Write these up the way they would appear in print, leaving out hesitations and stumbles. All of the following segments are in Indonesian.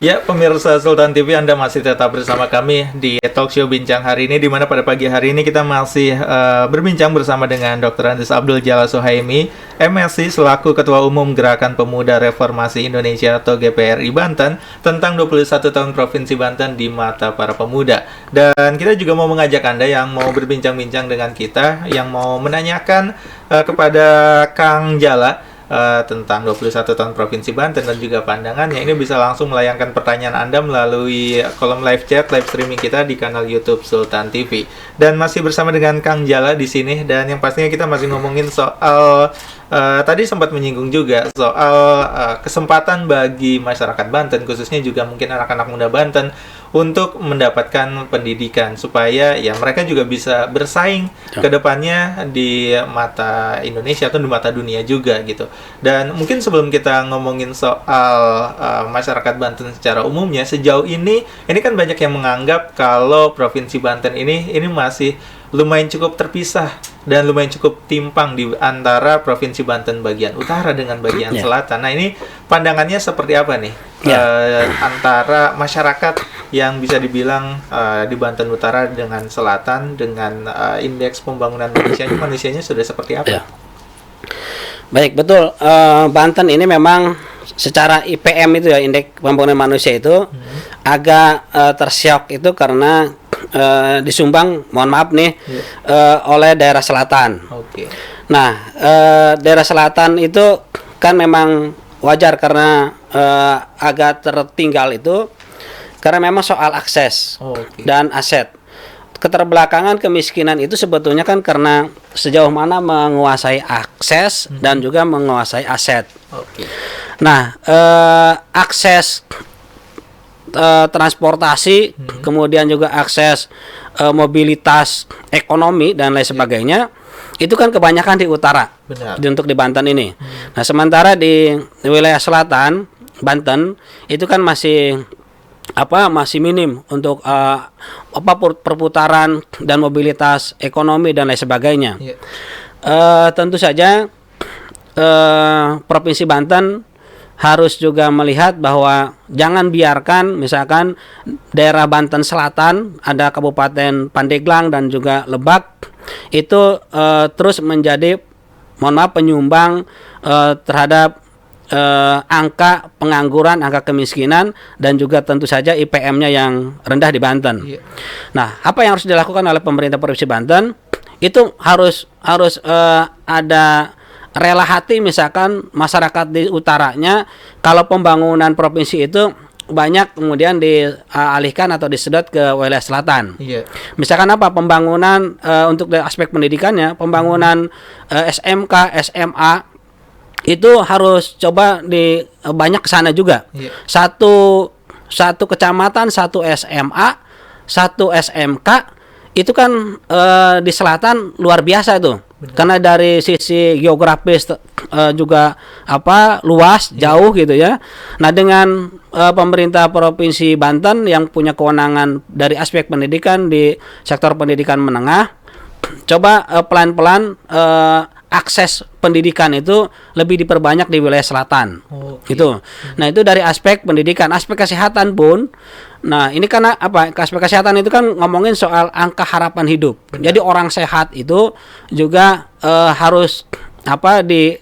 Ya, pemirsa Sultan TV, Anda masih tetap bersama kami di Talkshow Bincang hari ini, di mana pada pagi hari ini kita masih berbincang bersama dengan Dr. Andes Abdul Jalal Suhaimi, MSc, selaku Ketua Umum Gerakan Pemuda Reformasi Indonesia atau GPRI Banten, tentang 21 tahun Provinsi Banten di mata para pemuda. Dan kita juga mau mengajak Anda yang mau berbincang-bincang dengan kita, yang mau menanyakan kepada Kang Jala tentang 21 tahun Provinsi Banten dan juga pandangannya, ini bisa langsung melayangkan pertanyaan Anda melalui kolom live chat, live streaming kita di kanal YouTube Sultan TV. Dan masih bersama dengan Kang Jala di sini, dan yang pastinya kita masih ngomongin soal tadi sempat menyinggung juga soal kesempatan bagi masyarakat Banten, khususnya juga mungkin anak-anak muda Banten, untuk mendapatkan pendidikan supaya ya mereka juga bisa bersaing ke depannya di mata Indonesia atau di mata dunia juga gitu. Dan mungkin sebelum kita ngomongin soal masyarakat Banten secara umumnya, sejauh ini kan banyak yang menganggap kalau Provinsi Banten ini masih lumayan cukup terpisah dan lumayan cukup timpang di antara Provinsi Banten bagian utara dengan bagian selatan. Nah, ini pandangannya seperti apa nih antara masyarakat yang bisa dibilang di Banten Utara dengan selatan, dengan indeks pembangunan manusianya sudah seperti apa? Baik, betul. Banten ini memang secara IPM itu ya, indeks pembangunan manusia itu agak tersyok itu karena disumbang, mohon maaf nih, oleh daerah selatan. Nah, daerah selatan itu kan memang wajar karena agak tertinggal itu karena memang soal akses dan aset. Keterbelakangan kemiskinan itu sebetulnya kan karena sejauh mana menguasai akses dan juga menguasai aset. Nah, akses transportasi, kemudian juga akses mobilitas ekonomi dan lain sebagainya, itu kan kebanyakan di utara. Untuk di Banten ini. Nah, sementara di wilayah selatan Banten itu kan masih minim untuk perputaran dan mobilitas ekonomi dan lain sebagainya. Tentu saja Provinsi Banten harus juga melihat bahwa jangan biarkan misalkan daerah Banten Selatan, ada Kabupaten Pandeglang dan juga Lebak, itu terus menjadi, mohon maaf, penyumbang terhadap angka pengangguran, angka kemiskinan, dan juga tentu saja IPM-nya yang rendah di Banten. Nah, apa yang harus dilakukan oleh pemerintah Provinsi Banten? Itu harus ada rela hati, misalkan masyarakat di utaranya, kalau pembangunan provinsi itu banyak kemudian dialihkan atau disedot ke wilayah selatan. Misalkan apa? Pembangunan untuk aspek pendidikannya, pembangunan SMK, SMA, itu harus coba banyak ke sana juga. Satu kecamatan, satu SMA, satu SMK, itu kan di selatan luar biasa itu. Karena dari sisi geografis juga luas, jauh gitu ya. Nah, dengan pemerintah Provinsi Banten yang punya kewenangan dari aspek pendidikan di sektor pendidikan menengah, coba pelan-pelan akses pendidikan itu lebih diperbanyak di wilayah selatan. Gitu. Nah, itu dari aspek pendidikan. Aspek kesehatan pun, nah ini karena apa? Aspek kesehatan itu kan ngomongin soal angka harapan hidup. Jadi orang sehat itu juga harus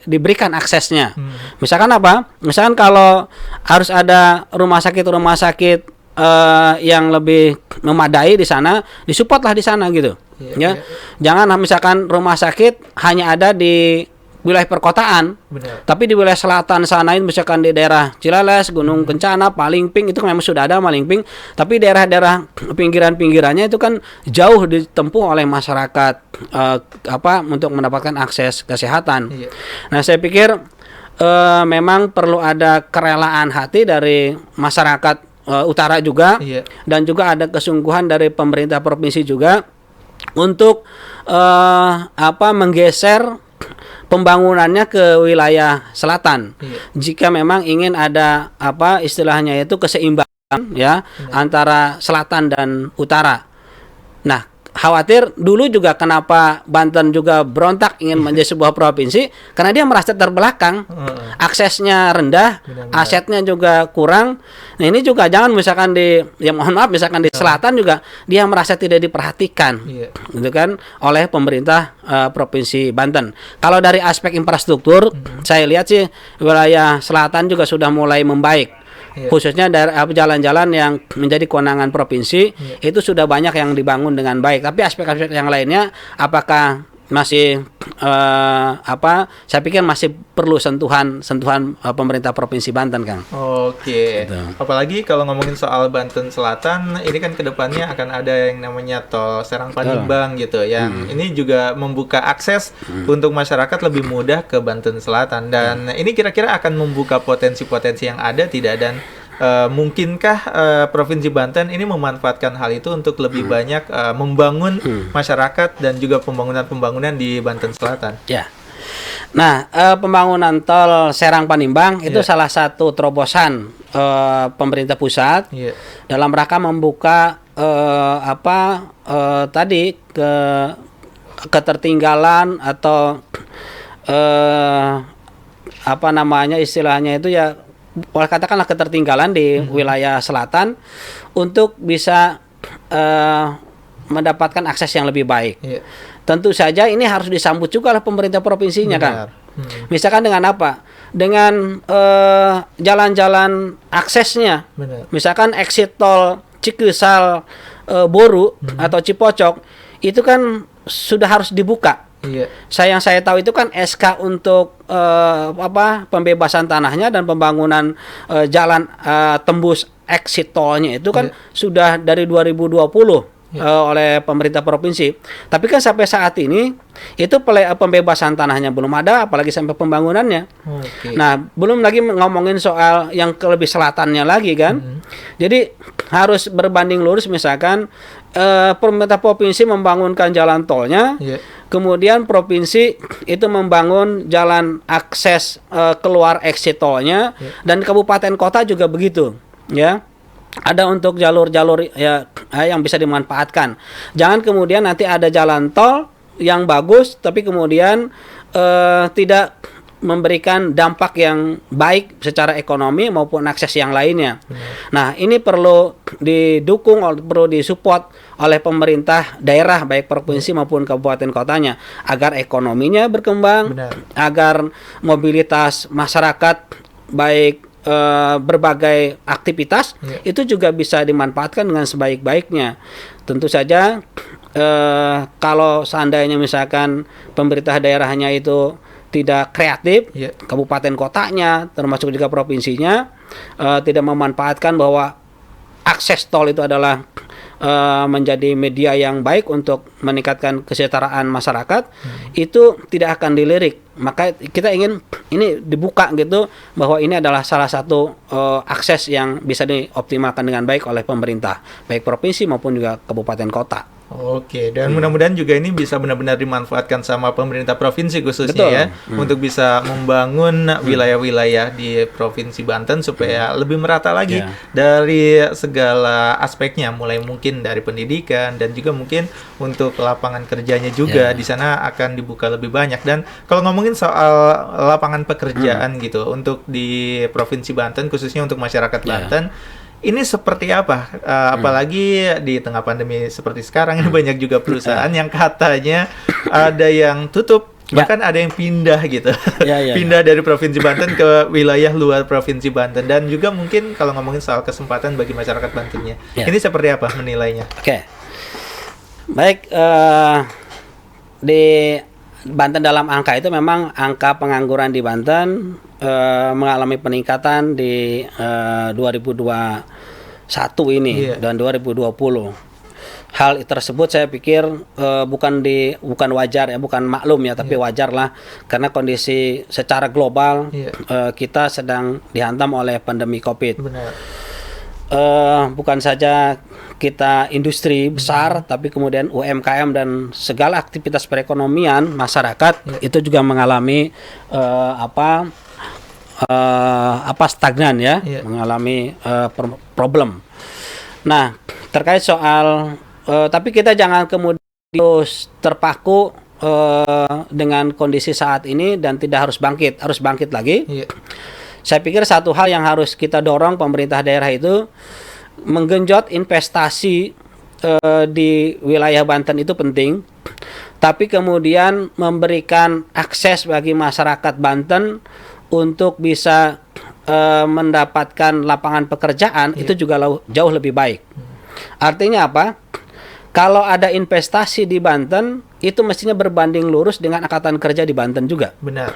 diberikan aksesnya. Misalkan apa? Misalkan kalau harus ada rumah sakit yang lebih memadai di sana, disupport lah di sana gitu. Jangan misalkan rumah sakit hanya ada di wilayah perkotaan, tapi di wilayah selatan sana, misalkan di daerah Cileles, Gunung Kencana, Malingping, itu memang sudah ada Malingping, tapi daerah-daerah pinggiran-pinggirannya itu kan jauh ditempuh oleh masyarakat untuk mendapatkan akses kesehatan. Nah, saya pikir memang perlu ada kerelaan hati dari masyarakat utara juga, dan juga ada kesungguhan dari pemerintah provinsi juga untuk menggeser pembangunannya ke wilayah selatan. Jika memang ingin ada istilahnya itu keseimbangan antara selatan dan utara. Nah, khawatir dulu juga kenapa Banten juga berontak ingin menjadi sebuah provinsi karena dia merasa terbelakang, aksesnya rendah, asetnya juga kurang. Nah ini juga jangan misalkan mohon maaf misalkan di selatan juga dia merasa tidak diperhatikan, gitu kan oleh pemerintah provinsi Banten. Kalau dari aspek infrastruktur saya lihat sih wilayah selatan juga sudah mulai membaik. Khususnya dari jalan-jalan yang menjadi kewenangan provinsi itu sudah banyak yang dibangun dengan baik. Tapi aspek-aspek yang lainnya apakah masih saya pikir masih perlu sentuhan pemerintah provinsi Banten, Kang. Oke. Gitu. Apalagi kalau ngomongin soal Banten Selatan, ini kan kedepannya akan ada yang namanya tol Serang Panimbang gitu, yang ini juga membuka akses untuk masyarakat lebih mudah ke Banten Selatan. Dan ini kira-kira akan membuka potensi-potensi yang ada tidak, dan mungkinkah Provinsi Banten ini memanfaatkan hal itu untuk lebih banyak membangun masyarakat dan juga pembangunan-pembangunan di Banten Selatan? Ya. Nah, pembangunan tol Serang Panimbang itu salah satu terobosan pemerintah pusat dalam rangka membuka tadi ketertinggalan atau istilahnya itu ya, katakanlah ketertinggalan di wilayah selatan untuk bisa mendapatkan akses yang lebih baik. Tentu saja ini harus disambut juga oleh pemerintah provinsinya, kan. Misalkan dengan apa? Dengan jalan-jalan aksesnya. Misalkan exit tol Cikesal Boru atau Cipocok itu kan sudah harus dibuka. Yang saya tahu itu kan SK untuk pembebasan tanahnya dan pembangunan jalan tembus exit tolnya itu kan sudah dari 2020 oleh pemerintah provinsi. Tapi kan sampai saat ini itu pembebasan tanahnya belum ada, apalagi sampai pembangunannya. Nah, belum lagi ngomongin soal yang ke lebih selatannya lagi kan. Jadi harus berbanding lurus, misalkan pemerintah provinsi membangunkan jalan tolnya, kemudian provinsi itu membangun jalan akses keluar exit tolnya, dan kabupaten kota juga begitu, ya. Ada untuk jalur-jalur ya yang bisa dimanfaatkan. Jangan kemudian nanti ada jalan tol yang bagus tapi kemudian tidak memberikan dampak yang baik secara ekonomi maupun akses yang lainnya. Nah, ini perlu didukung, perlu disupport oleh pemerintah daerah baik provinsi maupun kabupaten kotanya agar ekonominya berkembang, agar mobilitas masyarakat baik berbagai aktivitas itu juga bisa dimanfaatkan dengan sebaik-baiknya. Tentu saja kalau seandainya misalkan pemerintah daerahnya itu tidak kreatif, kabupaten kotanya termasuk juga provinsinya tidak memanfaatkan bahwa akses tol itu adalah menjadi media yang baik untuk meningkatkan kesejahteraan masyarakat, itu tidak akan dilirik. Maka kita ingin ini dibuka gitu, bahwa ini adalah salah satu akses yang bisa dioptimalkan dengan baik oleh pemerintah, baik provinsi maupun juga kabupaten kota. Oke, dan mudah-mudahan juga ini bisa benar-benar dimanfaatkan sama pemerintah provinsi khususnya untuk bisa membangun wilayah-wilayah di Provinsi Banten supaya lebih merata lagi dari segala aspeknya, mulai mungkin dari pendidikan dan juga mungkin untuk lapangan kerjanya juga di sana akan dibuka lebih banyak. Dan kalau ngomongin soal lapangan pekerjaan gitu untuk di Provinsi Banten khususnya untuk masyarakat Banten, ini seperti apa? Apalagi di tengah pandemi seperti sekarang ini banyak juga perusahaan yang katanya ada yang tutup, bahkan ada yang pindah gitu. Pindah dari Provinsi Banten ke wilayah luar Provinsi Banten. Dan juga mungkin kalau ngomongin soal kesempatan bagi masyarakat Bantennya, ini seperti apa menilainya? Baik, di Banten dalam angka itu memang angka pengangguran di Banten mengalami peningkatan di 2021 ini dan 2020. Hal tersebut saya pikir bukan wajar ya, bukan maklum ya, tapi wajar lah karena kondisi secara global kita sedang dihantam oleh pandemi Covid. Bukan saja kita industri besar, tapi kemudian UMKM dan segala aktivitas perekonomian masyarakat itu juga mengalami stagnan ya, mengalami problem. Nah, terkait soal tapi kita jangan kemudian harus terpaku dengan kondisi saat ini dan tidak harus bangkit lagi. Iya. Saya pikir satu hal yang harus kita dorong pemerintah daerah itu menggenjot investasi di wilayah Banten itu penting, tapi kemudian memberikan akses bagi masyarakat Banten untuk bisa mendapatkan lapangan pekerjaan itu juga jauh lebih baik. Artinya apa? Kalau ada investasi di Banten, itu mestinya berbanding lurus dengan angkatan kerja di Banten juga. Benar.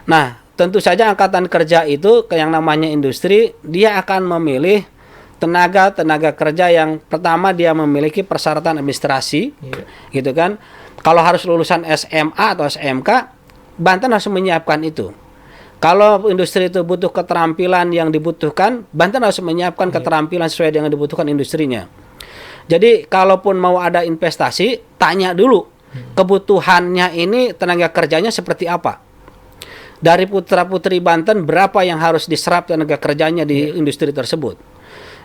Nah, tentu saja angkatan kerja itu yang namanya industri, dia akan memilih tenaga kerja yang pertama dia memiliki persyaratan administrasi, gitu kan. Kalau harus lulusan SMA atau SMK, Banten harus menyiapkan itu. Kalau industri itu butuh keterampilan yang dibutuhkan, Banten harus menyiapkan keterampilan sesuai dengan dibutuhkan industrinya. Jadi kalaupun mau ada investasi, tanya dulu kebutuhannya ini tenaga kerjanya seperti apa. Dari putra-putri Banten berapa yang harus diserap tenaga kerjanya di industri tersebut.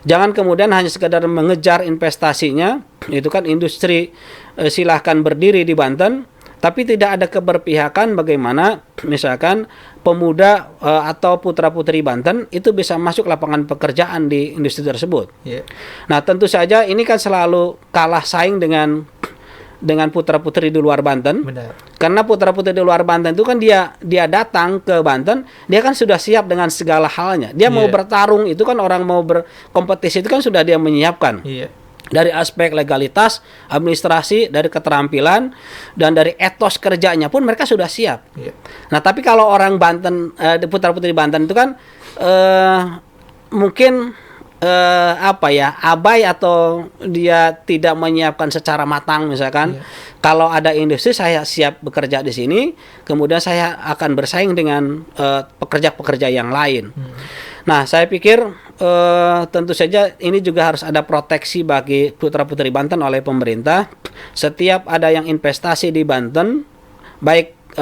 Jangan kemudian hanya sekedar mengejar investasinya, itu kan industri silahkan berdiri di Banten, tapi tidak ada keberpihakan bagaimana misalkan pemuda atau putra-putri Banten itu bisa masuk lapangan pekerjaan di industri tersebut. Nah, tentu saja ini kan selalu kalah saing dengan putra-putri di luar Banten. Benar. Karena putra-putri di luar Banten itu kan dia datang ke Banten, dia kan sudah siap dengan segala halnya. Dia mau bertarung, itu kan orang mau berkompetisi itu kan sudah dia menyiapkan. Dari aspek legalitas, administrasi, dari keterampilan, dan dari etos kerjanya pun mereka sudah siap. Nah, tapi kalau orang Banten, putra-putri Banten itu kan mungkin abai atau dia tidak menyiapkan secara matang misalkan. Kalau ada industri saya siap bekerja di sini, kemudian saya akan bersaing dengan pekerja-pekerja yang lain. Nah, saya pikir tentu saja ini juga harus ada proteksi bagi putra-putri Banten oleh pemerintah. Setiap ada yang investasi di Banten, baik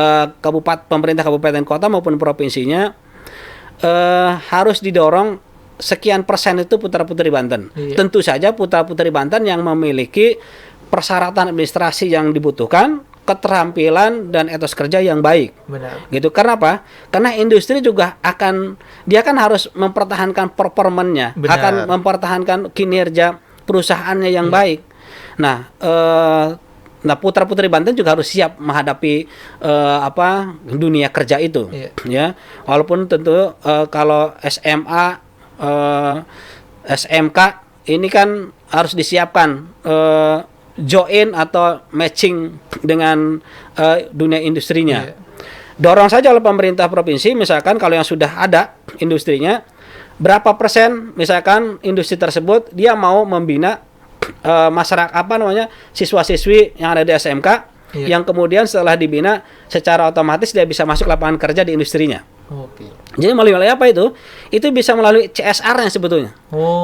pemerintah kabupaten kota maupun provinsinya, harus didorong sekian persen itu putra-putri Banten. Tentu saja putra-putri Banten yang memiliki persyaratan administrasi yang dibutuhkan, keterampilan dan etos kerja yang baik. Benar. Gitu. Karena apa? Karena industri juga dia kan harus mempertahankan performanya, akan mempertahankan kinerja perusahaannya yang baik. Nah, putra-putri Banten juga harus siap menghadapi dunia kerja itu. Ya, walaupun tentu kalau SMA, SMK ini kan harus disiapkan join atau matching dengan dunia industrinya. Dorong saja oleh pemerintah provinsi, misalkan kalau yang sudah ada industrinya, berapa persen misalkan industri tersebut dia mau membina masyarakat siswa-siswi yang ada di SMK, yang kemudian setelah dibina secara otomatis dia bisa masuk lapangan kerja di industrinya. Jadi melalui apa itu? Itu bisa melalui CSR-nya sebetulnya.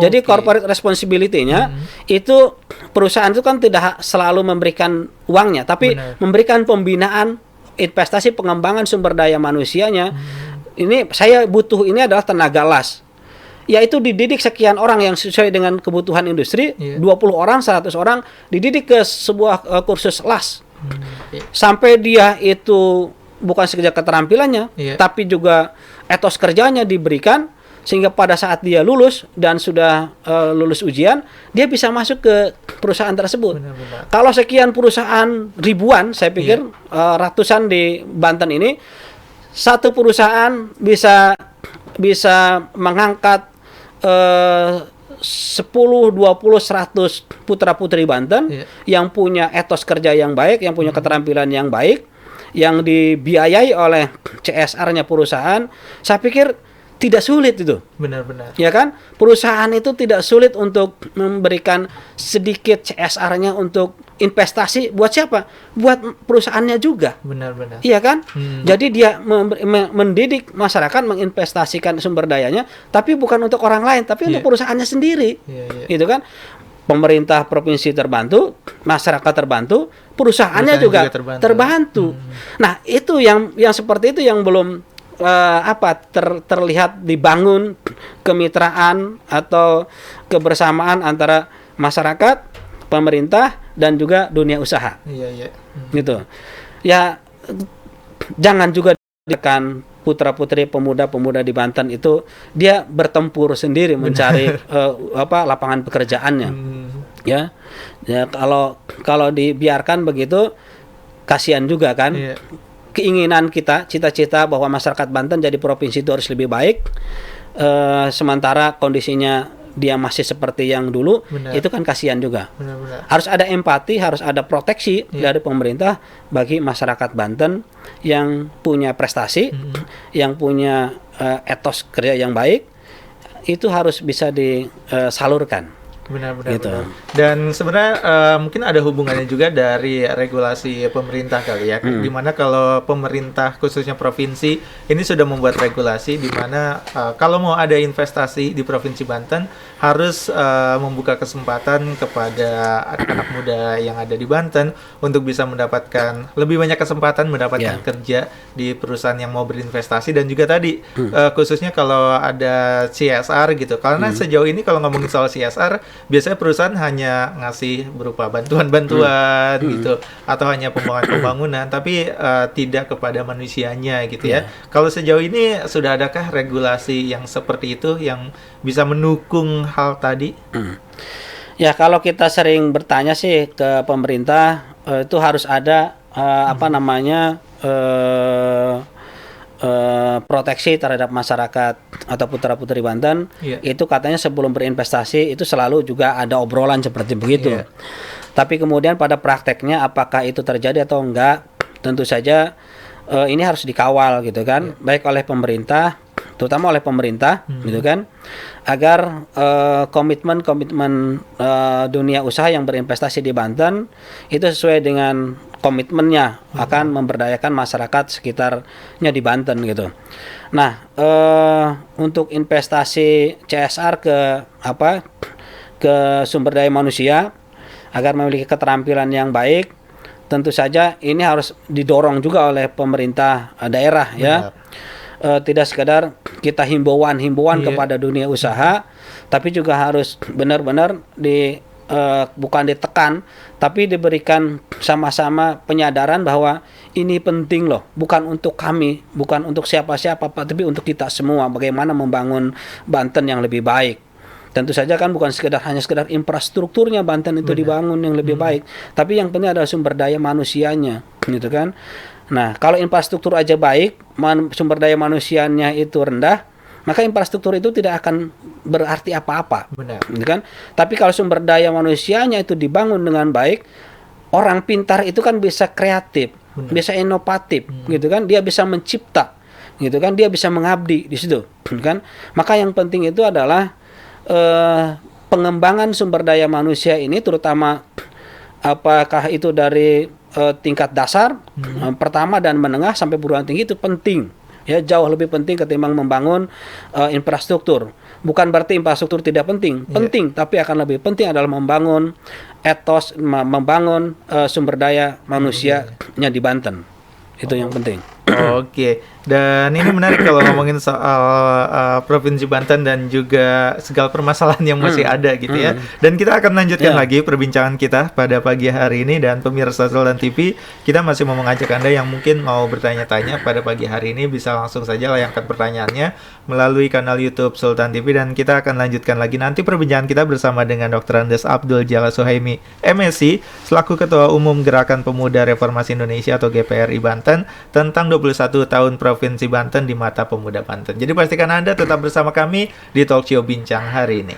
Jadi corporate responsibility-nya itu perusahaan itu kan tidak selalu memberikan uangnya, tapi memberikan pembinaan, investasi, pengembangan sumber daya manusianya. Ini saya butuh ini adalah tenaga las. Yaitu dididik sekian orang yang sesuai dengan kebutuhan industri, 20 orang, 100 orang dididik ke sebuah kursus las. Sampai dia itu bukan sekedar keterampilannya, tapi juga etos kerjanya diberikan, sehingga pada saat dia lulus dan sudah lulus ujian, dia bisa masuk ke perusahaan tersebut. Kalau sekian perusahaan ribuan, saya pikir ratusan di Banten ini, satu perusahaan bisa mengangkat 10, 20, 100 putra-putri Banten yang punya etos kerja yang baik, yang punya keterampilan yang baik, yang dibiayai oleh CSR-nya perusahaan. Saya pikir tidak sulit itu. Benar-benar. Ya kan? Perusahaan itu tidak sulit untuk memberikan sedikit CSR-nya untuk investasi. Buat siapa? Buat perusahaannya juga. Benar-benar. Iya kan? Jadi dia mendidik masyarakat, menginvestasikan sumber dayanya, tapi bukan untuk orang lain, tapi untuk perusahaannya sendiri. Gitu kan? Pemerintah provinsi terbantu, masyarakat terbantu, perusahaannya juga terbantu. Nah, itu yang seperti itu yang belum terlihat dibangun kemitraan atau kebersamaan antara masyarakat, pemerintah dan juga dunia usaha. Iya, iya. Gitu. Ya, jangan juga kan putra-putri pemuda-pemuda di Banten itu dia bertempur sendiri mencari lapangan pekerjaannya. Ya. Ya, kalau dibiarkan begitu kasihan juga kan. Iya. Keinginan kita, cita-cita bahwa masyarakat Banten jadi provinsi itu harus lebih baik. Sementara kondisinya dia masih seperti yang dulu, Benar. itu kan kasihan juga. Benar-benar. Harus ada empati, harus ada proteksi dari pemerintah bagi masyarakat Banten yang punya prestasi, yang punya etos kerja yang baik, itu harus bisa disalurkan. Benar-benar. Gitu. Dan sebenarnya mungkin ada hubungannya juga dari regulasi pemerintah kali ya. Dimana kalau pemerintah khususnya provinsi ini sudah membuat regulasi di mana kalau mau ada investasi di Provinsi Banten harus membuka kesempatan kepada anak-anak muda yang ada di Banten untuk bisa mendapatkan lebih banyak kesempatan mendapatkan kerja di perusahaan yang mau berinvestasi, dan juga tadi khususnya kalau ada CSR gitu. Karena sejauh ini kalau ngomongin soal CSR biasanya perusahaan hanya ngasih berupa bantuan-bantuan gitu atau hanya pembangunan tapi tidak kepada manusianya gitu ya. Kalau sejauh ini sudah adakah regulasi yang seperti itu yang bisa mendukung hal tadi? Ya, kalau kita sering bertanya sih ke pemerintah, itu harus ada proteksi terhadap masyarakat atau putra-putri Banten. Itu katanya sebelum berinvestasi itu selalu juga ada obrolan seperti begitu. Tapi kemudian pada prakteknya apakah itu terjadi atau enggak, tentu saja ini harus dikawal gitu kan, baik oleh pemerintah, terutama oleh pemerintah gitu kan, agar komitmen dunia usaha yang berinvestasi di Banten itu sesuai dengan komitmennya akan memberdayakan masyarakat sekitarnya di Banten gitu. Nah, untuk investasi CSR ke sumber daya manusia agar memiliki keterampilan yang baik, tentu saja ini harus didorong juga oleh pemerintah daerah. Ya. Tidak sekadar kita himbauan kepada dunia usaha, tapi juga harus benar-benar bukan ditekan, tapi diberikan sama-sama penyadaran bahwa ini penting loh, bukan untuk kami, bukan untuk siapa-siapa, tapi untuk kita semua, bagaimana membangun Banten yang lebih baik. Tentu saja kan bukan hanya sekedar infrastrukturnya Banten itu dibangun yang lebih baik, tapi yang penting adalah sumber daya manusianya, gitu kan. Nah, kalau infrastruktur aja baik, sumber daya manusianya itu rendah, maka infrastruktur itu tidak akan berarti apa-apa. Benar. Gitu kan? Tapi kalau sumber daya manusianya itu dibangun dengan baik, orang pintar itu kan bisa kreatif, bisa inovatif, gitu kan? Dia bisa mencipta, gitu kan? Dia bisa mengabdi di situ, kan? Maka yang penting itu adalah pengembangan sumber daya manusia ini, terutama apakah itu dari tingkat dasar, pertama dan menengah sampai perguruan tinggi, itu penting. Ya, jauh lebih penting ketimbang membangun infrastruktur. Bukan berarti infrastruktur tidak penting, penting, tapi akan lebih penting adalah membangun etos, membangun sumber daya manusianya di Banten. Itu yang penting. Oke, dan ini menarik kalau ngomongin soal Provinsi Banten dan juga segala permasalahan yang masih ada gitu ya. Dan kita akan lanjutkan lagi perbincangan kita pada pagi hari ini, dan pemirsa Sultan TV, kita masih mau mengajak Anda yang mungkin mau bertanya-tanya pada pagi hari ini bisa langsung saja layangkan pertanyaannya melalui kanal YouTube Sultan TV, dan kita akan lanjutkan lagi nanti perbincangan kita bersama dengan Dr. Andes Abdul Jalal Suhaimi, MSc, selaku Ketua Umum Gerakan Pemuda Reformasi Indonesia atau GPRI Banten, tentang 21 tahun Provinsi Banten di mata pemuda Banten. Jadi pastikan Anda tetap bersama kami di Talkshow Bincang hari ini.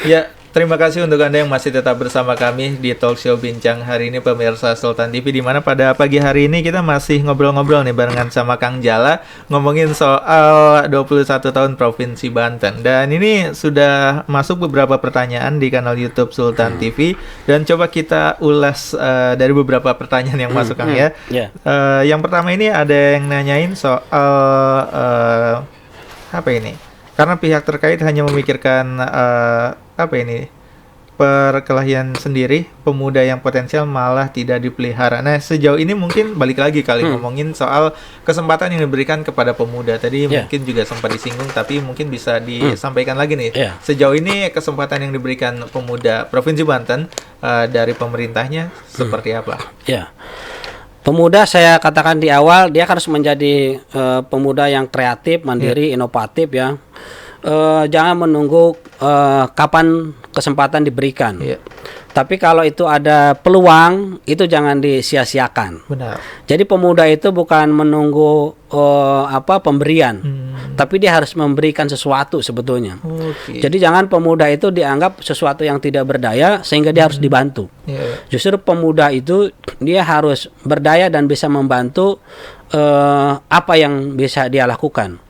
Ya, terima kasih untuk Anda yang masih tetap bersama kami di Talk Show Bincang hari ini pemirsa Sultan TV, di mana pada pagi hari ini kita masih ngobrol-ngobrol nih barengan sama Kang Jala ngomongin soal 21 tahun Provinsi Banten. Dan ini sudah masuk beberapa pertanyaan di kanal YouTube Sultan TV dan coba kita ulas dari beberapa pertanyaan yang masuk Kang ya. Yang pertama ini ada yang nanyain soal apa ini? Karena pihak terkait hanya memikirkan perkelahian sendiri, pemuda yang potensial malah tidak dipelihara. Nah, sejauh ini mungkin balik lagi kali ngomongin soal kesempatan yang diberikan kepada pemuda. Tadi mungkin juga sempat disinggung, tapi mungkin bisa disampaikan lagi nih. Sejauh ini kesempatan yang diberikan pemuda Provinsi Banten dari pemerintahnya seperti apa? Pemuda, saya katakan di awal, dia harus menjadi pemuda yang kreatif, mandiri, inovatif ya. Jangan menunggu kapan kesempatan diberikan. Tapi kalau itu ada peluang, itu jangan disia-siakan. Benar. Jadi pemuda itu bukan menunggu pemberian, tapi dia harus memberikan sesuatu sebetulnya. Jadi jangan pemuda itu dianggap sesuatu yang tidak berdaya sehingga dia harus dibantu. Justru pemuda itu dia harus berdaya dan bisa membantu apa yang bisa dia lakukan.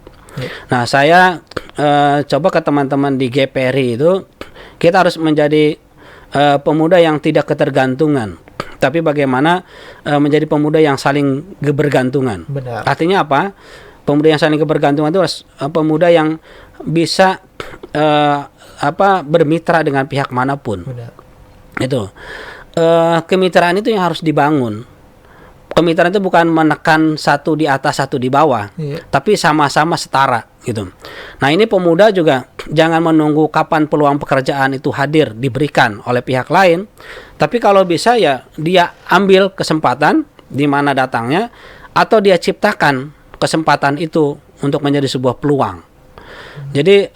Nah, saya coba ke teman-teman di GPRI itu, kita harus menjadi pemuda yang tidak ketergantungan, tapi bagaimana menjadi pemuda yang saling bergantungan. Benar. Artinya apa? Pemuda yang saling bergantungan itu pemuda yang bisa bermitra dengan pihak manapun. Benar. Itu kemitraan itu yang harus dibangun. Kemitraan itu bukan menekan satu di atas satu di bawah, tapi sama-sama setara gitu. Nah, ini pemuda juga jangan menunggu kapan peluang pekerjaan itu hadir diberikan oleh pihak lain, tapi kalau bisa ya dia ambil kesempatan di mana datangnya, atau dia ciptakan kesempatan itu untuk menjadi sebuah peluang. Jadi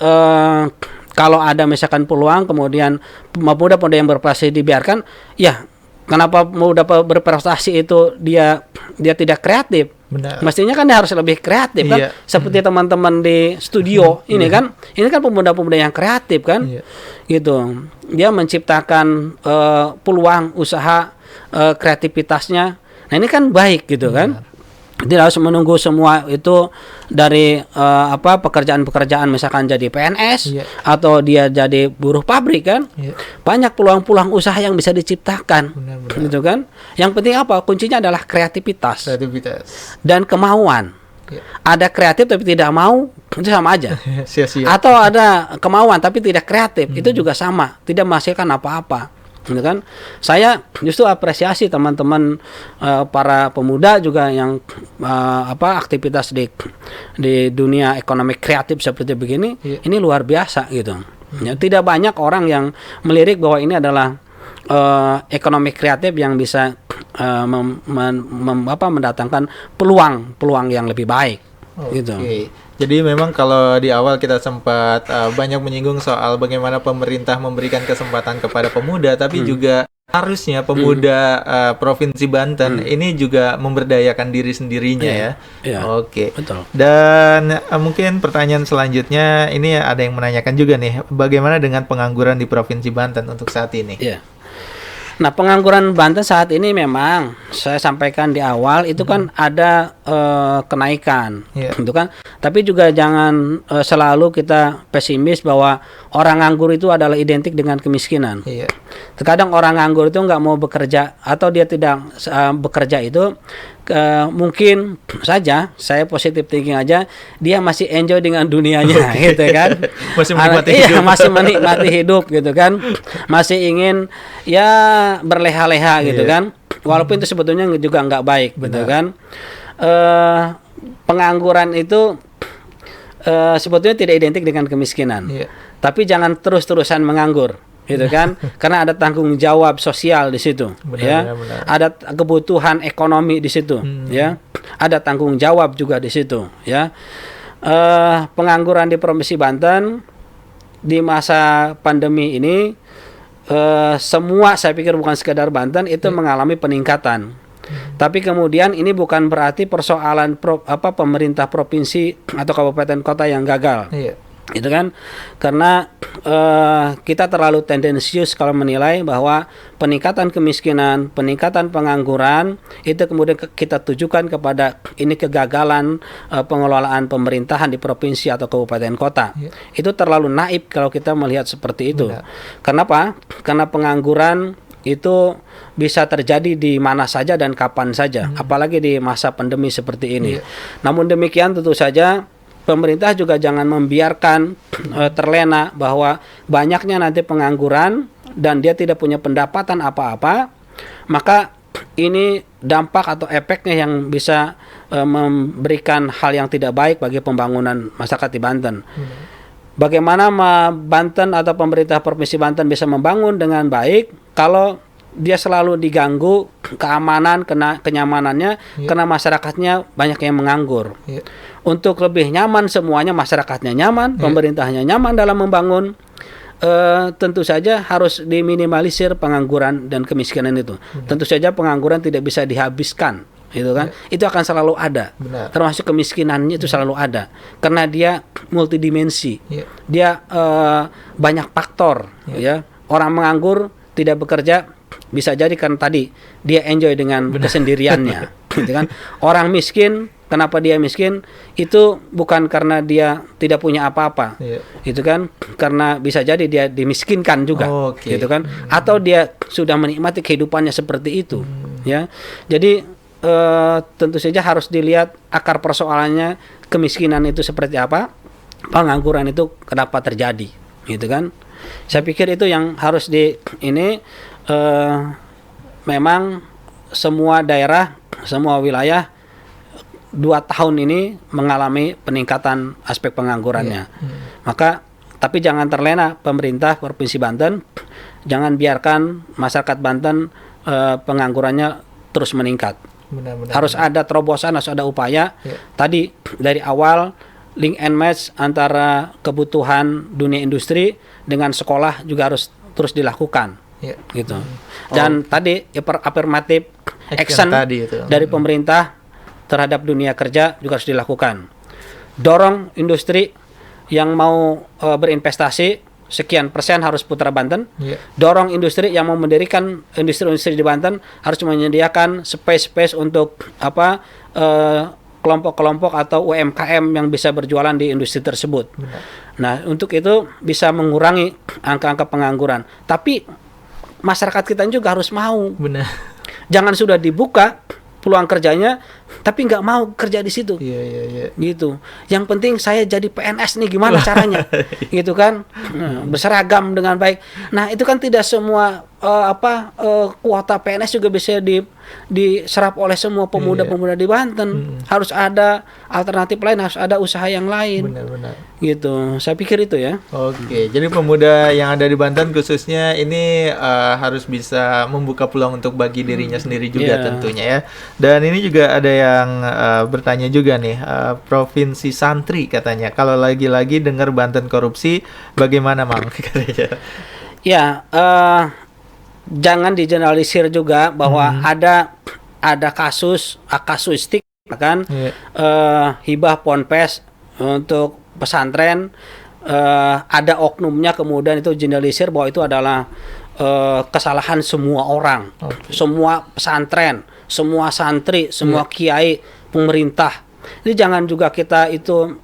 kalau ada misalkan peluang kemudian pemuda-pemuda yang berprestasi dibiarkan, ya kenapa pemuda berprestasi itu dia tidak kreatif? Benar. Mestinya kan dia harus lebih kreatif kan, seperti teman-teman di studio ini kan pemuda-pemuda yang kreatif kan, gitu. Dia menciptakan peluang usaha, kreativitasnya. Nah, ini kan baik gitu kan. Tidak harus menunggu semua itu dari pekerjaan-pekerjaan misalkan jadi PNS atau dia jadi buruh pabrik kan. Banyak peluang-peluang usaha yang bisa diciptakan. Benar. Gitu kan. Yang penting apa? Kuncinya adalah kreativitas. Dan kemauan. Ada kreatif tapi tidak mau, itu sama aja. Sia-sia. Atau ada kemauan tapi tidak kreatif, itu juga sama, tidak menghasilkan apa-apa. Gitu kan? Saya justru apresiasi teman-teman para pemuda juga yang aktivitas di dunia ekonomi kreatif seperti begini, ini luar biasa gitu. Ya, tidak banyak orang yang melirik bahwa ini adalah ekonomi kreatif yang bisa mendatangkan peluang yang lebih baik. Gitu. Jadi memang kalau di awal kita sempat banyak menyinggung soal bagaimana pemerintah memberikan kesempatan kepada pemuda, tapi juga harusnya pemuda Provinsi Banten ini juga memberdayakan diri sendirinya ya. Betul. Dan mungkin pertanyaan selanjutnya ini ada yang menanyakan juga nih, bagaimana dengan pengangguran di Provinsi Banten untuk saat ini? Nah, pengangguran Banten saat ini memang saya sampaikan di awal itu kan ada kenaikan, gitu kan. Tapi juga jangan selalu kita pesimis bahwa orang nganggur itu adalah identik dengan kemiskinan. Terkadang orang nganggur itu nggak mau bekerja atau dia tidak bekerja itu mungkin saja, saya positive thinking aja, dia masih enjoy dengan dunianya, gitu kan. Masih menikmati hidup. Masih menikmati hidup gitu kan. Masih ingin ya berleha-leha gitu kan. Walaupun itu sebetulnya juga nggak baik. Benar. Gitu kan. Pengangguran itu sebetulnya tidak identik dengan kemiskinan. Tapi jangan terus-terusan menganggur. Gitu kan, karena ada tanggung jawab sosial di situ, benar. Ada kebutuhan ekonomi di situ, ya, ada tanggung jawab juga di situ, ya. Pengangguran di Provinsi Banten di masa pandemi ini, semua saya pikir bukan sekedar Banten itu mengalami peningkatan. Tapi kemudian ini bukan berarti persoalan pemerintah provinsi atau kabupaten kota yang gagal. Itu kan karena kita terlalu tendensius kalau menilai bahwa peningkatan kemiskinan, peningkatan pengangguran itu kemudian kita tujukan kepada ini kegagalan pengelolaan pemerintahan di provinsi atau kabupaten kota. Itu terlalu naif kalau kita melihat seperti itu. Kenapa? Karena pengangguran itu bisa terjadi di mana saja dan kapan saja, apalagi di masa pandemi seperti ini. Namun demikian tentu saja pemerintah juga jangan membiarkan terlena bahwa banyaknya nanti pengangguran dan dia tidak punya pendapatan apa-apa, maka ini dampak atau efeknya yang bisa memberikan hal yang tidak baik bagi pembangunan masyarakat di Banten. Bagaimana Banten atau pemerintah Provinsi Banten bisa membangun dengan baik kalau dia selalu diganggu keamanan, kenyamanannya, karena masyarakatnya banyak yang menganggur. Untuk lebih nyaman semuanya, masyarakatnya nyaman, pemerintahnya nyaman dalam membangun, tentu saja harus diminimalisir pengangguran dan kemiskinan itu. Tentu saja pengangguran tidak bisa dihabiskan, gitu kan? Itu akan selalu ada. Termasuk kemiskinannya itu selalu ada, karena dia multidimensi. Dia banyak faktor, ya. Orang menganggur tidak bekerja bisa jadi kan tadi dia enjoy dengan kesendiriannya, gitu kan? Orang miskin, kenapa dia miskin? Itu bukan karena dia tidak punya apa-apa, itu kan? Karena bisa jadi dia dimiskinkan juga, gitu kan? Atau dia sudah menikmati kehidupannya seperti itu, ya. Jadi tentu saja harus dilihat akar persoalannya, kemiskinan itu seperti apa, pengangguran itu kenapa terjadi, gitu kan? Saya pikir itu yang harus memang semua daerah, semua wilayah 2 tahun ini mengalami peningkatan aspek penganggurannya. Maka tapi jangan terlena pemerintah Provinsi Banten, jangan biarkan masyarakat Banten penganggurannya terus meningkat. Harus ada terobosan, harus ada upaya. Tadi dari awal link and match antara kebutuhan dunia industri dengan sekolah juga harus terus dilakukan. Gitu. Dan tadi affirmative action dari pemerintah terhadap dunia kerja juga harus dilakukan. Dorong industri yang mau berinvestasi sekian persen harus putra Banten. Dorong industri yang mau mendirikan industri-industri di Banten harus menyediakan space untuk kelompok-kelompok atau UMKM yang bisa berjualan di industri tersebut. Nah, untuk itu bisa mengurangi angka-angka pengangguran. Tapi masyarakat kita juga harus mau. Jangan sudah dibuka peluang kerjanya, tapi nggak mau kerja di situ. Gitu. Yang penting saya jadi PNS nih, gimana caranya? Gitu kan? Berseragam dengan baik. Nah, itu kan tidak semua kuota PNS juga bisa diserap oleh semua pemuda-pemuda di Banten. Harus ada alternatif lain, harus ada usaha yang lain. Gitu. Saya pikir itu ya. Jadi pemuda yang ada di Banten khususnya ini harus bisa membuka peluang untuk bagi dirinya sendiri juga tentunya ya. Dan ini juga ada yang bertanya juga nih, provinsi santri katanya, kalau lagi-lagi dengar Banten korupsi, bagaimana Mang? Ya, jangan digeneralisir juga bahwa ada kasuistik kan, hibah ponpes untuk pesantren, ada oknumnya kemudian itu generalisir bahwa itu adalah kesalahan semua orang, semua pesantren, semua santri, semua kiai, pemerintah. Jadi jangan juga kita itu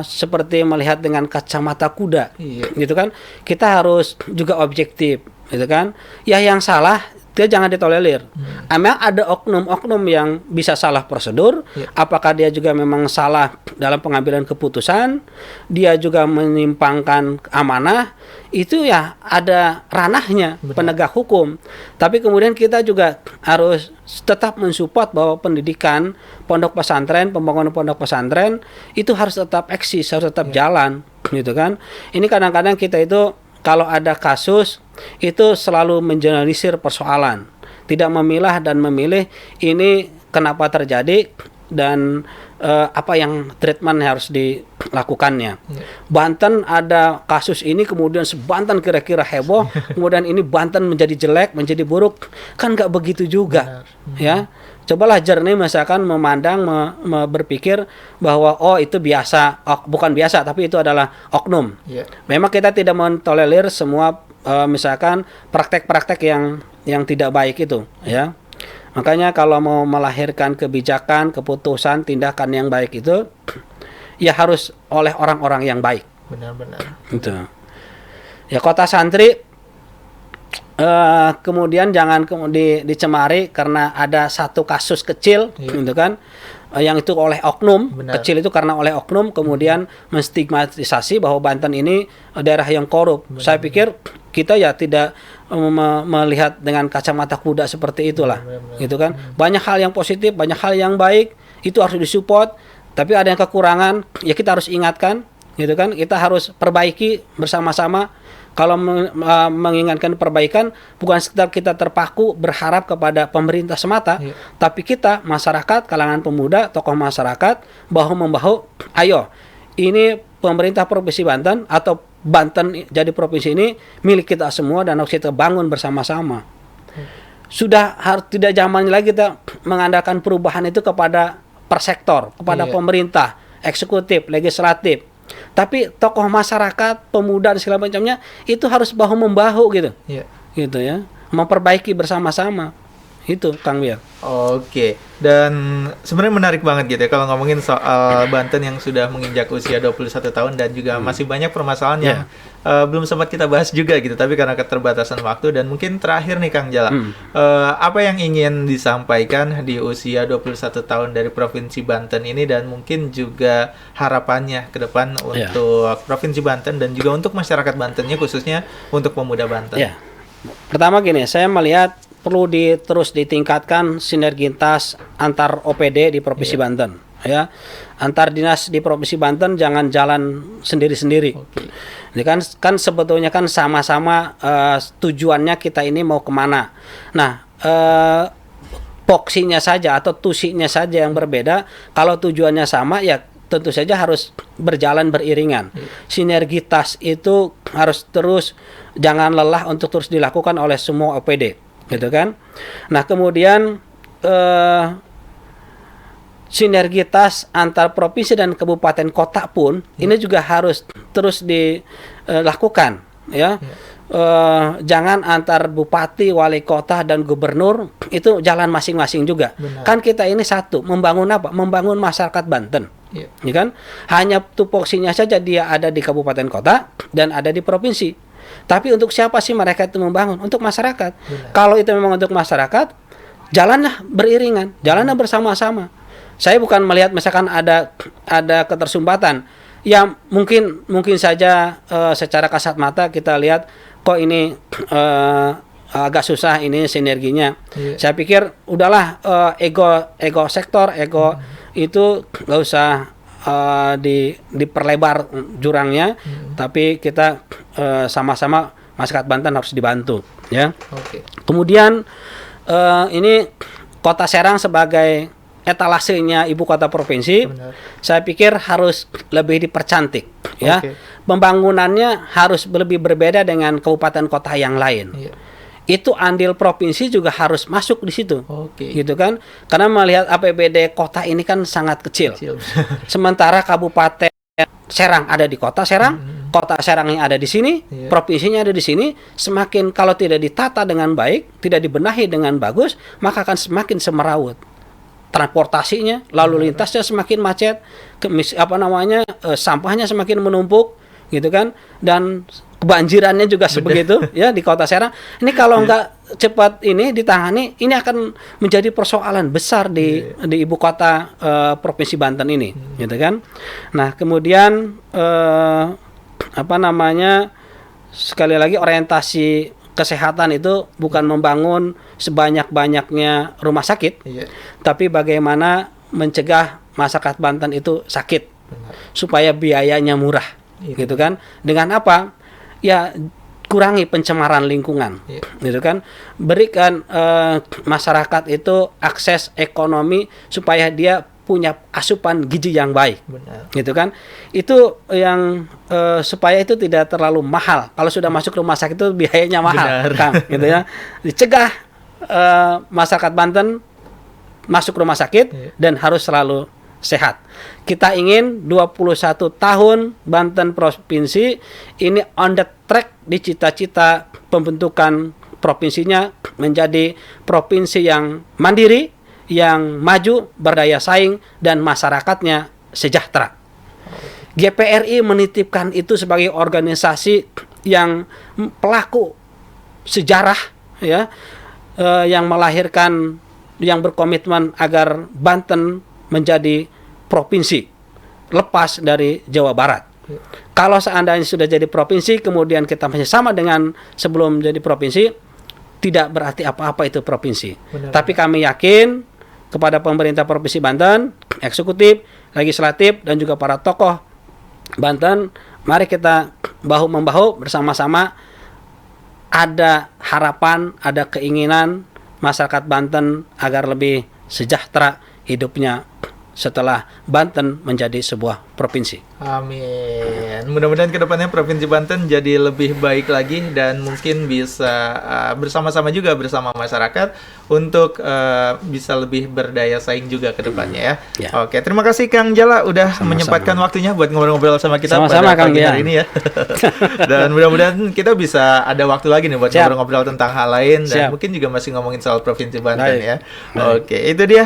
seperti melihat dengan kacamata kuda, gitu kan? Kita harus juga objektif, gitu kan? Ya yang salah dia jangan ditolerir. Emang ada oknum-oknum yang bisa salah prosedur, apakah dia juga memang salah dalam pengambilan keputusan, dia juga menyimpangkan amanah, itu ya ada ranahnya penegak hukum. Tapi kemudian kita juga harus tetap mensupport bahwa pendidikan pondok pesantren, pembangunan pondok pesantren itu harus tetap eksis, harus tetap jalan, gitu kan? Ini kadang-kadang kita itu kalau ada kasus itu selalu mengeneralisir persoalan, tidak memilah dan memilih ini kenapa terjadi dan apa yang treatment harus dilakukannya. Banten ada kasus ini kemudian Banten kira-kira heboh, kemudian ini Banten menjadi jelek, menjadi buruk, kan nggak begitu juga, ya. cobalah jernih misalkan memandang, berpikir bahwa oh itu biasa, bukan biasa tapi itu adalah oknum. Memang kita tidak mentolerir semua misalkan praktek-praktek yang tidak baik itu, ya. Makanya kalau mau melahirkan kebijakan, keputusan, tindakan yang baik itu ya harus oleh orang-orang yang baik. Benar-benar. Gitu. Ya kota santri kemudian jangan dicemari karena ada satu kasus kecil, gitu kan, yang itu oleh oknum. Benar. Kecil itu karena oleh oknum, kemudian menstigmatisasi bahwa Banten ini daerah yang korup. Benar. Saya pikir kita ya tidak melihat dengan kacamata kuda seperti itulah. Benar. Gitu kan. Banyak hal yang positif, banyak hal yang baik, itu harus disupport, tapi ada yang kekurangan, ya kita harus ingatkan, gitu kan. Kita harus perbaiki bersama-sama. Kalau menginginkan perbaikan, bukan sekedar kita terpaku berharap kepada pemerintah semata, tapi kita, masyarakat, kalangan pemuda, tokoh masyarakat, bahu-membahu, ayo, ini pemerintah Provinsi Banten, atau Banten jadi provinsi ini, milik kita semua, dan harus kita bangun bersama-sama. Sudah tidak zamannya lagi kita mengandalkan perubahan itu kepada per sektor, kepada pemerintah, eksekutif, legislatif. Tapi tokoh masyarakat, pemuda dan segala macamnya itu harus bahu-membahu gitu. Gitu ya. Memperbaiki bersama-sama. Itu Kang Biar. Oke. Dan sebenarnya menarik banget gitu ya kalau ngomongin soal Banten yang sudah menginjak usia 21 tahun dan juga masih banyak permasalahan yang belum sempat kita bahas juga gitu, tapi karena keterbatasan waktu. Dan mungkin terakhir nih Kang Jala, apa yang ingin disampaikan di usia 21 tahun dari Provinsi Banten ini, dan mungkin juga harapannya ke depan untuk Provinsi Banten dan juga untuk masyarakat Bantennya, khususnya untuk pemuda Banten. Pertama gini, saya melihat perlu terus ditingkatkan sinergitas antar OPD di Provinsi Banten, ya. Antar dinas di Provinsi Banten jangan jalan sendiri-sendiri. Ini kan sebetulnya kan sama-sama tujuannya kita ini mau kemana. Nah, poksinya saja atau tusinya saja yang berbeda. Kalau tujuannya sama, ya tentu saja harus berjalan beriringan. Sinergitas itu harus terus, jangan lelah untuk terus dilakukan oleh semua OPD. Gitu kan. Nah, kemudian sinergitas antar provinsi dan kabupaten kota pun ini juga harus terus dilakukan, ya. Jangan antar bupati, wali kota dan gubernur itu jalan masing-masing juga. Kan kita ini satu, membangun apa? Membangun masyarakat Banten. Ya kan? Hanya tupoksinya saja dia ada di kabupaten kota dan ada di provinsi. Tapi untuk siapa sih mereka itu membangun? Untuk masyarakat. Kalau itu memang untuk masyarakat, jalanlah beriringan, jalanlah bersama-sama. Saya bukan melihat misalkan ada ketersumbatan. Ya mungkin saja secara kasat mata kita lihat kok ini agak susah ini sinerginya. Saya pikir udahlah, ego sektor, itu nggak usah diperlebar jurangnya, tapi kita sama-sama masyarakat Banten harus dibantu, ya. Kemudian ini Kota Serang sebagai etalasenya ibu kota provinsi, saya pikir harus lebih dipercantik, ya. Pembangunannya harus lebih berbeda dengan kabupaten kota yang lain. Itu andil provinsi juga harus masuk di situ, gitu kan? Karena melihat APBD kota ini kan sangat kecil. Sementara Kabupaten Serang ada di Kota Serang, Kota Serang yang ada di sini, provinsinya ada di sini. Semakin kalau tidak ditata dengan baik, tidak dibenahi dengan bagus, maka akan semakin semeraut. Transportasinya, lalu lintasnya semakin macet, sampahnya semakin menumpuk, gitu kan? Dan kebanjirannya juga sebegitu, ya, di Kota Serang. Ini kalau nggak cepat ini ditangani, ini akan menjadi persoalan besar di ibu kota provinsi Banten ini, gitu kan. Nah, kemudian sekali lagi orientasi kesehatan itu bukan membangun sebanyak-banyaknya rumah sakit, tapi bagaimana mencegah masyarakat Banten itu sakit supaya biayanya murah, gitu kan. Dengan apa? Ya kurangi pencemaran lingkungan, gitu kan. Berikan masyarakat itu akses ekonomi supaya dia punya asupan gizi yang baik, gitu kan. Itu yang supaya itu tidak terlalu mahal. Kalau sudah masuk rumah sakit itu biayanya mahal, Kang, gitu ya. Dicegah masyarakat Banten masuk rumah sakit dan harus selalu sehat. Kita ingin 21 tahun Banten Provinsi ini on the track di cita-cita pembentukan provinsinya menjadi provinsi yang mandiri, yang maju, berdaya saing, dan masyarakatnya sejahtera. GPRI menitipkan itu sebagai organisasi yang pelaku sejarah, ya, yang melahirkan, yang berkomitmen agar Banten menjadi provinsi lepas dari Jawa Barat. Kalau seandainya sudah jadi provinsi, kemudian kita masih sama dengan sebelum jadi provinsi, tidak berarti apa-apa itu provinsi. Benar. Tapi kami yakin kepada pemerintah Provinsi Banten, eksekutif, legislatif, dan juga para tokoh Banten, mari kita bahu-membahu bersama-sama. Ada harapan, ada keinginan masyarakat Banten agar lebih sejahtera hidupnya setelah Banten menjadi sebuah provinsi. Amin. Mudah-mudahan kedepannya Provinsi Banten jadi lebih baik lagi dan mungkin bisa bersama-sama juga bersama masyarakat untuk bisa lebih berdaya saing juga kedepannya ya. Ya. Oke, terima kasih Kang Jala udah Sama-sama. menyempatkan waktunya buat ngobrol-ngobrol sama kita Sama-sama, pada Kang pagi Bian. hari ini ya. Dan mudah-mudahan kita bisa ada waktu lagi nih buat Siap. ngobrol-ngobrol tentang hal lain dan Siap. mungkin juga masih ngomongin soal Provinsi Banten Baik. ya. Baik. Oke, itu dia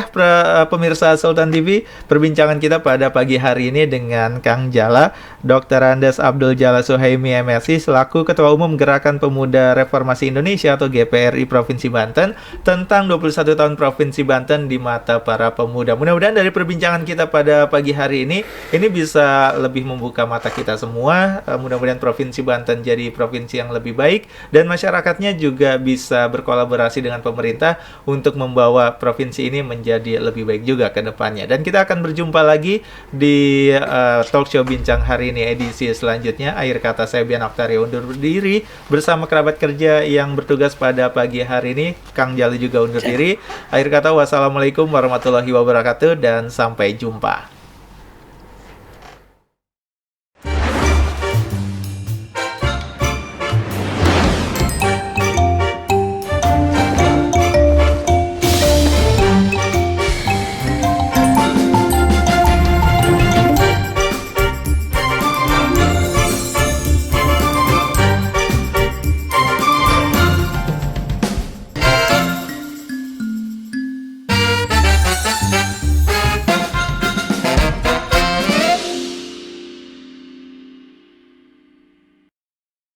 pemirsa Sultan TV perbincangan kita pada pagi hari ini dengan Kang Jala, Dr. Andes Abdul Jalal Suhaimi MSI selaku Ketua Umum Gerakan Pemuda Reformasi Indonesia atau GPRI Provinsi Banten tentang 21 tahun Provinsi Banten di mata para pemuda. Mudah-mudahan dari perbincangan kita pada pagi hari ini bisa lebih membuka mata kita semua. Mudah-mudahan Provinsi Banten jadi provinsi yang lebih baik dan masyarakatnya juga bisa berkolaborasi dengan pemerintah untuk membawa provinsi ini menjadi lebih baik juga ke depannya. Dan kita akan berjumpa lagi di talk show Bincang hari ini edisi selanjutnya. Akhir kata saya Bian Oktari undur diri bersama kerabat kerja yang bertugas pada pagi hari ini. Kang Jali juga undur diri. Akhir kata wassalamualaikum warahmatullahi wabarakatuh dan sampai jumpa.